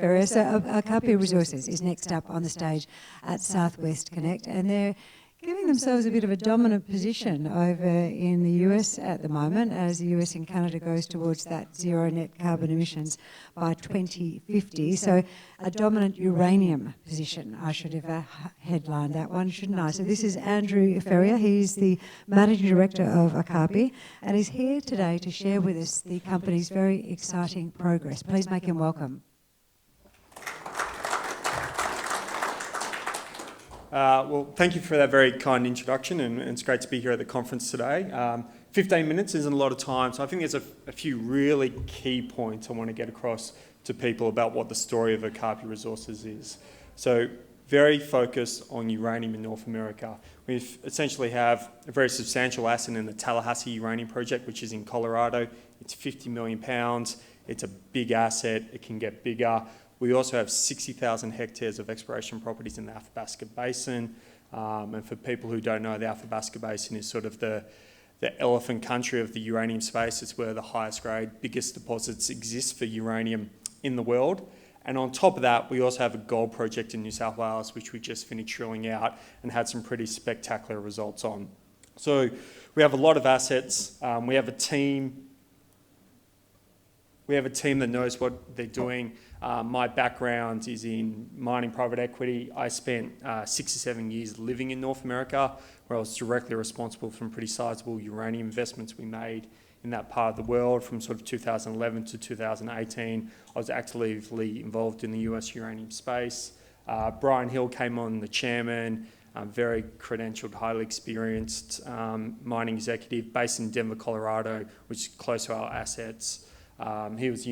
Ferrier. So Okapi Resources is next up on the stage at Southwest Connect, and they're giving themselves a bit of a dominant position over in the US at the moment as the US and Canada goes towards that zero net carbon emissions by 2050. So a dominant uranium position. I should have headlined that one, shouldn't I? So this is Andrew Ferrier. He's the Managing Director of Okapi and is here today to share with us the company's very exciting progress. Please make him welcome. Well, thank you for that very kind introduction, and it's great to be here at the conference today. 15 minutes isn't a lot of time, so I think there's a few really key points I want to get across to people about what the story of Okapi Resources is. So, very focused on uranium in North America. We essentially have a very substantial asset in the Tallahassee Uranium Project, which is in Colorado. It's 50 million pounds. It's a big asset. It can get bigger. We also have 60,000 hectares of exploration properties in the Athabasca Basin. And for people who don't know, the Athabasca Basin is sort of the elephant country of the uranium space. It's where the highest grade, biggest deposits exist for uranium in the world. And on top of that, we also have a gold project in New South Wales, which we just finished drilling out and had some pretty spectacular results on. So we have a lot of assets. We have a team that knows what they're doing. My background is in mining private equity. I spent 6 or 7 years living in North America, where I was directly responsible for some pretty sizable uranium investments we made in that part of the world from sort of 2011 to 2018. I was actively involved in the US uranium space. Brian Hill came on, the chairman, very credentialed, highly experienced mining executive based in Denver, Colorado, which is close to our assets. He was,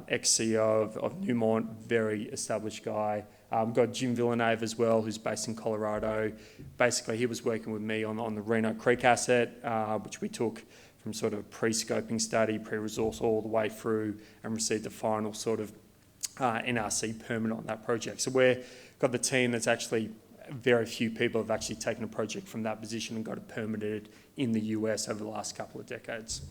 ex-CEO of Newnam, very established guy. Got Jim Villeneuve as well, who's based in Colorado. Basically, he was working with me on the Reno Creek asset, which we took from sort of pre-scoping study, pre-resource all the way through and received the final sort of NRC permit on that project. So we've got the team that's actually, very few people have actually taken a project from that position and got it permitted in the US over the last couple of decades.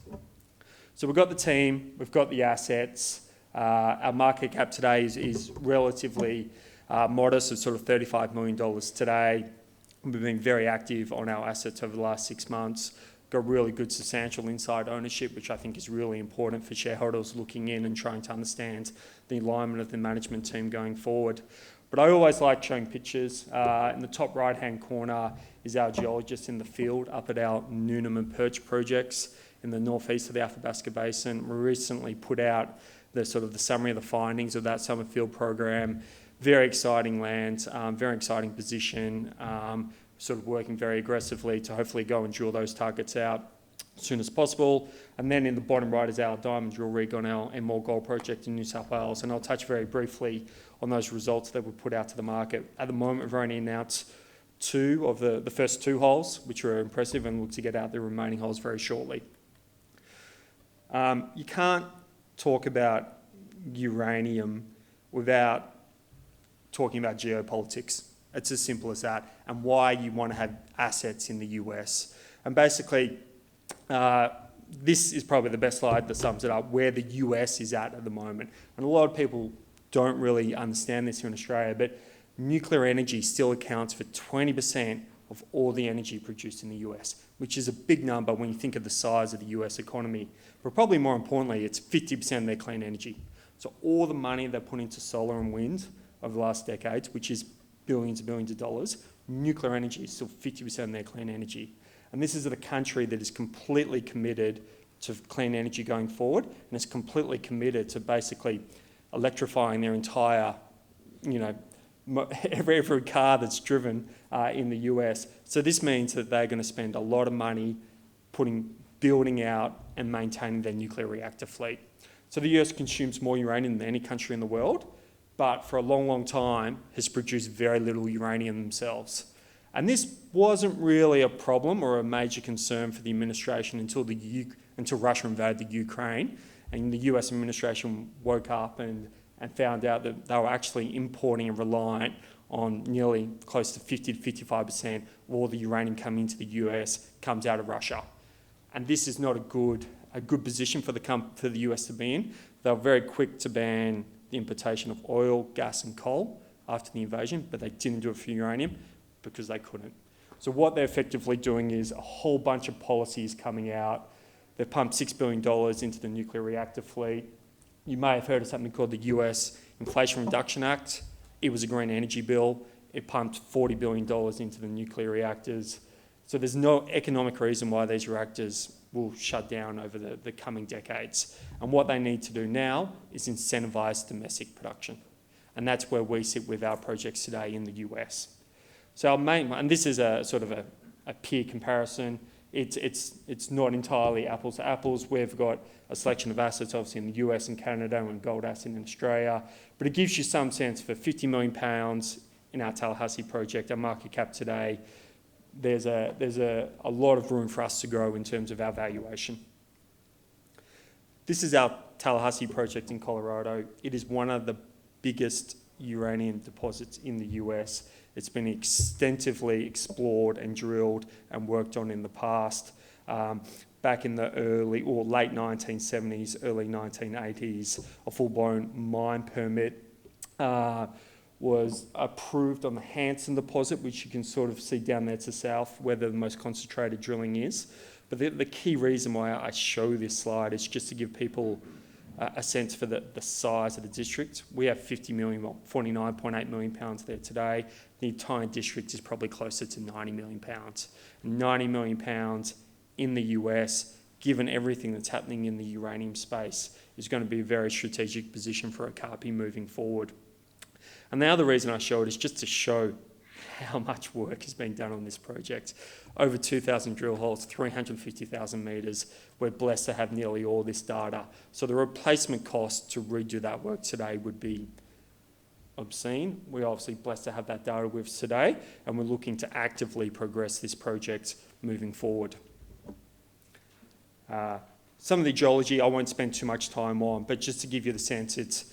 So we've got the team, we've got the assets. Our market cap today is relatively modest at sort of $35 million today. We've been very active on our assets over the last 6 months. Got really good substantial inside ownership, which I think is really important for shareholders looking in and trying to understand the alignment of the management team going forward. But I always like showing pictures. In the top right-hand corner is our geologist in the field up at our Newnam and Perch projects in the northeast of the Athabasca Basin. We recently put out the summary of the findings of that summer field program. Very exciting land, very exciting position, sort of working very aggressively to hopefully go and drill those targets out as soon as possible. And then in the bottom right is our diamond drill rig on our Enmore Gold project in New South Wales. And I'll touch very briefly on those results that we put out to the market. At the moment, we've only announced 2 of the first 2 holes, which are impressive, and look to get out the remaining holes very shortly. You can't talk about uranium without talking about geopolitics. It's as simple as that, and why you want to have assets in the US. And basically, this is probably the best slide that sums it up, where the US is at the moment. And a lot of people don't really understand this here in Australia, but nuclear energy still accounts for 20% of all the energy produced in the US, which is a big number when you think of the size of the US economy. But probably more importantly, it's 50% of their clean energy. So all the money they put into solar and wind over the last decades, which is billions and billions of dollars, nuclear energy is still 50% of their clean energy. And this is the country that is completely committed to clean energy going forward, and is completely committed to basically electrifying their entire, every car that's driven in the US. So this means that they're going to spend a lot of money building out and maintaining their nuclear reactor fleet. So the US consumes more uranium than any country in the world, but for a long, long time has produced very little uranium themselves. And this wasn't really a problem or a major concern for the administration until Russia invaded the Ukraine, and the US administration woke up and found out that they were actually importing and reliant on nearly close to 50 to 55% of all the uranium coming into the US comes out of Russia. And this is not a good position for the US to be in. They were very quick to ban the the importation of oil, gas and coal after the invasion, but they didn't do it for uranium because they couldn't. So what they're effectively doing is a whole bunch of policies coming out. They've pumped $6 billion into the nuclear reactor fleet. You may have heard of something called the US Inflation Reduction Act. It was a green energy bill. It pumped $40 billion into the nuclear reactors. So there's no economic reason why these reactors will shut down over the coming decades. And what they need to do now is incentivise domestic production. And that's where we sit with our projects today in the US. So our main, and this is a sort of a peer comparison. It's not entirely apples to apples. We've got a selection of assets, obviously in the US and Canada, and gold asset in Australia. But it gives you some sense for £50 million in our Tallahassee project, our market cap today. There's a lot of room for us to grow in terms of our valuation. This is our Tallahassee project in Colorado. It is one of the biggest uranium deposits in the US. It's been extensively explored and drilled and worked on in the past. Back in the early or late 1970s, early 1980s, a full-blown mine permit was approved on the Hanson deposit, which you can sort of see down there to the south, where the most concentrated drilling is. But the key reason why I show this slide is just to give people a sense for the size of the district. We have 49.8 million pounds there today. The entire district is probably closer to 90 million pounds. 90 million pounds in the US, given everything that's happening in the uranium space, is going to be a very strategic position for Okapi moving forward. And the other reason I show it is just to show how much work is being done on this project. Over 2,000 drill holes, 350,000 metres. We're blessed to have nearly all this data. So the replacement cost to redo that work today would be obscene. We're obviously blessed to have that data with us today, and we're looking to actively progress this project moving forward. Some of the geology I won't spend too much time on, but just to give you the sense, it's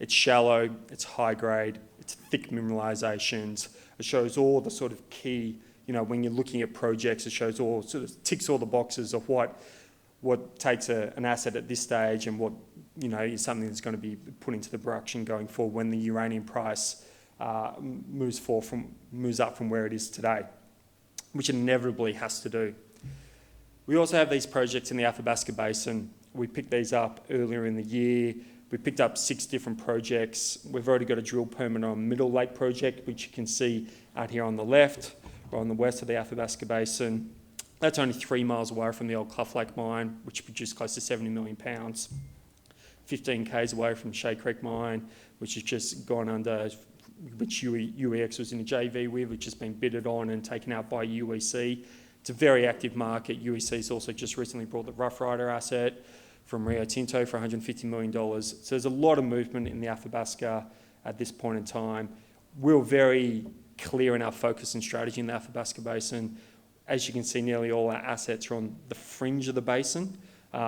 shallow, it's high grade, it's thick mineralisations. It shows all the sort of key, when you're looking at projects, it shows all, sort of ticks all the boxes of what takes an asset at this stage and what, is something that's going to be put into the production going forward when the uranium price moves up from where it is today, which it inevitably has to do. We also have these projects in the Athabasca Basin. We picked these up earlier in the year. We picked up 6 different projects. We've already got a drill permit on Middle Lake project, which you can see out here on the left, or on the west of the Athabasca Basin. That's only 3 miles away from the old Clough Lake mine, which produced close to 70 million pounds. 15 k's away from Shea Creek mine, which has just gone under, which UEX was in a JV with, which has been bidded on and taken out by UEC. It's a very active market. UEC's also just recently bought the Rough Rider asset from Rio Tinto for $150 million. So there's a lot of movement in the Athabasca at this point in time. We're very clear in our focus and strategy in the Athabasca Basin. As you can see, nearly all our assets are on the fringe of the basin,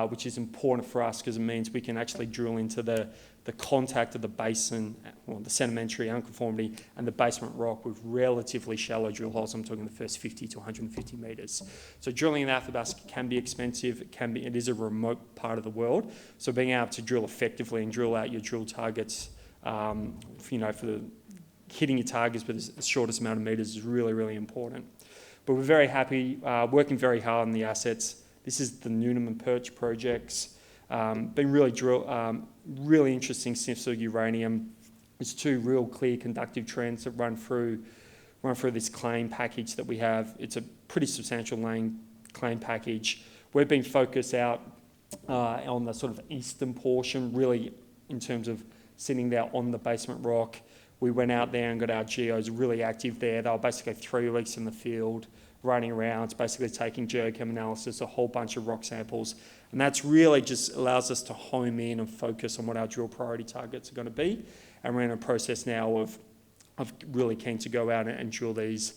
which is important for us because it means we can actually drill into the contact of the basin, or the sedimentary unconformity, and the basement rock with relatively shallow drill holes. I'm talking the first 50 to 150 metres. So drilling in Athabasca can be expensive. It is a remote part of the world. So being able to drill effectively and drill out your drill targets, for hitting your targets with the shortest amount of metres is really, really important. But we're very happy, working very hard on the assets. This is the Newnam and Perch projects. Been really interesting sniffs of uranium. There's 2 real clear conductive trends that run through this claim package that we have. It's a pretty substantial claim package. We've been focused out on the sort of eastern portion, really in terms of sitting there on the basement rock. We went out there and got our geos really active there. They were basically 3 weeks in the field, running around, basically taking geochem analysis, a whole bunch of rock samples. And that's really just allows us to home in and focus on what our drill priority targets are going to be. And we're in a process now of really keen to go out and drill these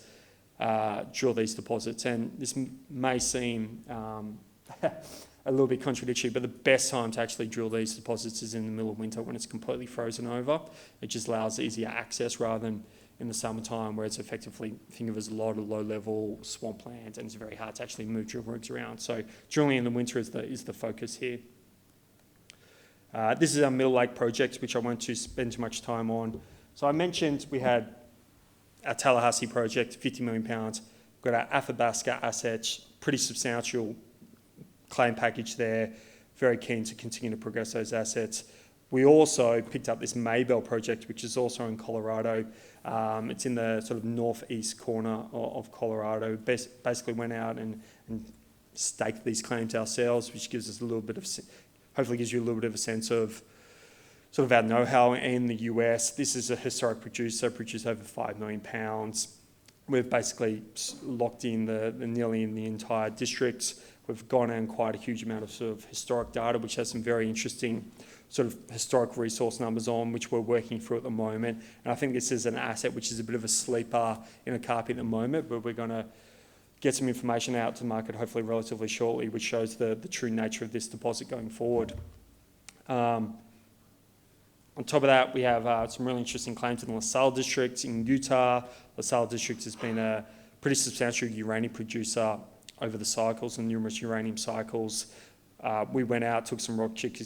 deposits. And this may seem a little bit contradictory, but the best time to actually drill these deposits is in the middle of winter when it's completely frozen over. It just allows easier access rather than in the summertime where it's effectively, think of as a lot of low-level swampland and it's very hard to actually move drill rigs around. So drilling in the winter is the focus here. This is our Middle Lake project, which I won't spend too much time on. So I mentioned we had our Tallahassee project, £50 million. We've got our Athabasca assets, pretty substantial claim package there. Very keen to continue to progress those assets. We also picked up this Maybell project, which is also in Colorado. It's in the sort of northeast corner of Colorado. Basically went out and staked these claims ourselves, which gives us a little bit of, hopefully gives you a little bit of a sense of sort of our know-how in the US. This is a historic producer, produced over £5 million. We've basically locked in nearly in the entire district. We've gone in quite a huge amount of sort of historic data, which has some very interesting sort of historic resource numbers on, which we're working through at the moment. And I think this is an asset which is a bit of a sleeper in Okapi at the moment, but we're going to get some information out to market hopefully relatively shortly, which shows the true nature of this deposit going forward. On top of that, we have some really interesting claims in the LaSalle district in Utah. LaSalle district has been a pretty substantial uranium producer over the cycles and numerous uranium cycles. We went out, took some rock chip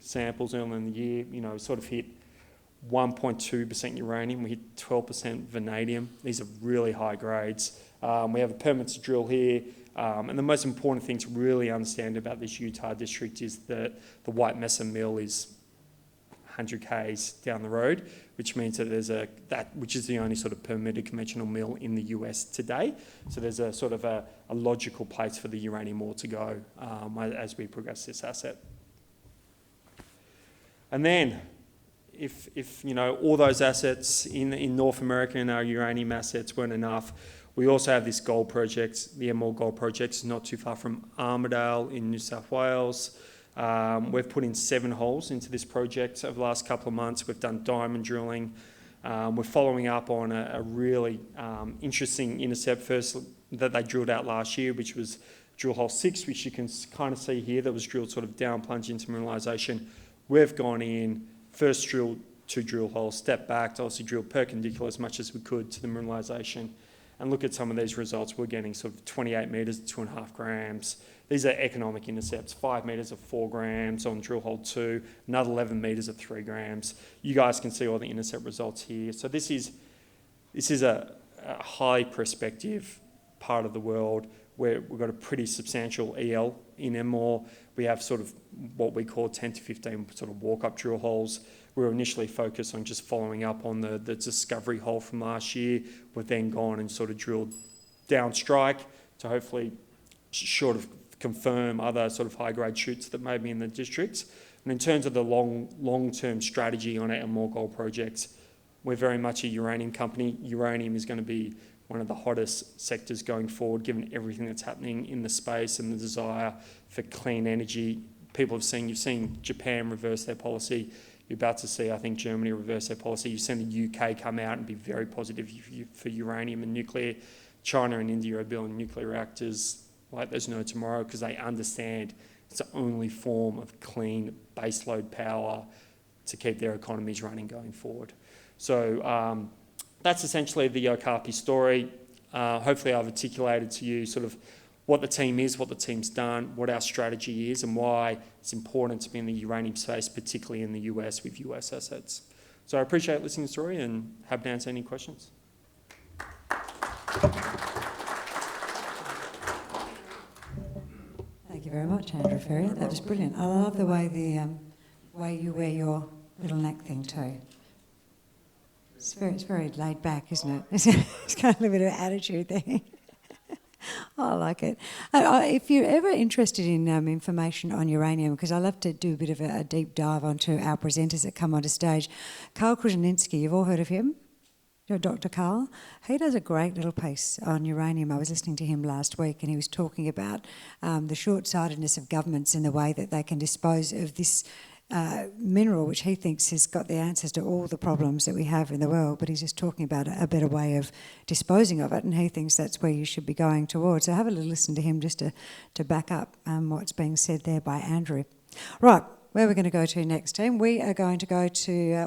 samples earlier in the year, sort of hit 1.2% uranium. We hit 12% vanadium. These are really high grades. We have a permit to drill here. And the most important thing to really understand about this Utah district is that the White Mesa mill is 100 k's down the road, which means that which is the only sort of permitted conventional mill in the US today. So there's a sort of a logical place for the uranium ore to go as we progress this asset. And then, if all those assets in North America and our uranium assets weren't enough, we also have this gold project, the Emerald Gold Project. It's not too far from Armidale in New South Wales. We've put in 7 holes into this project over the last couple of months. We've done diamond drilling. We're following up on a really interesting intercept first that they drilled out last year, which was drill hole 6, which you can kind of see here, that was drilled sort of down plunge into mineralisation. We've gone in, first drilled 2 drill holes, stepped back to obviously drill perpendicular as much as we could to the mineralisation. And look at some of these results. We're getting sort of 28 metres at 2.5 grams. These are economic intercepts, 5 metres at 4 grams on drill hole 2, another 11 metres at 3 grams. You guys can see all the intercept results here. So this is a highly prospective part of the world where we've got a pretty substantial EL in Emor. We have sort of what we call 10 to 15 sort of walk-up drill holes. We were initially focused on just following up on the discovery hole from last year. We've then gone and sort of drilled down strike to hopefully sort of confirm other sort of high-grade shoots that may be in the districts. And in terms of the long-term strategy on our Emerald Gold projects, we're very much a uranium company. Uranium is going to be one of the hottest sectors going forward, given everything that's happening in the space and the desire for clean energy. You've seen Japan reverse their policy. You're about to see, I think, Germany reverse their policy. You've seen the UK come out and be very positive for uranium and nuclear. China and India are building nuclear reactors like there's no tomorrow because they understand it's the only form of clean baseload power to keep their economies running going forward. So that's essentially the Okapi story. Hopefully I've articulated to you sort of what the team is, what the team's done, what our strategy is, and why it's important to be in the uranium space, particularly in the US with US assets. So I appreciate listening to the story and happy to answer any questions. Thank you very much, Andrew Ferrier. That was brilliant. I love the way way you wear your little neck thing too. It's very laid back, isn't it? It's kind of a bit of an attitude there. I like it. If you're ever interested in information on uranium, because I love to do a bit of a deep dive onto our presenters that come onto stage, Karl Kruszyninski, you've all heard of him? Dr. Karl? He does a great little piece on uranium. I was listening to him last week and he was talking about the short-sightedness of governments in the way that they can dispose of this mineral, which he thinks has got the answers to all the problems that we have in the world, but he's just talking about a better way of disposing of it, and he thinks that's where you should be going towards. So have a little listen to him just to back up what's being said there by Andrew. Right, where we're going to go to next, team? We are going to go to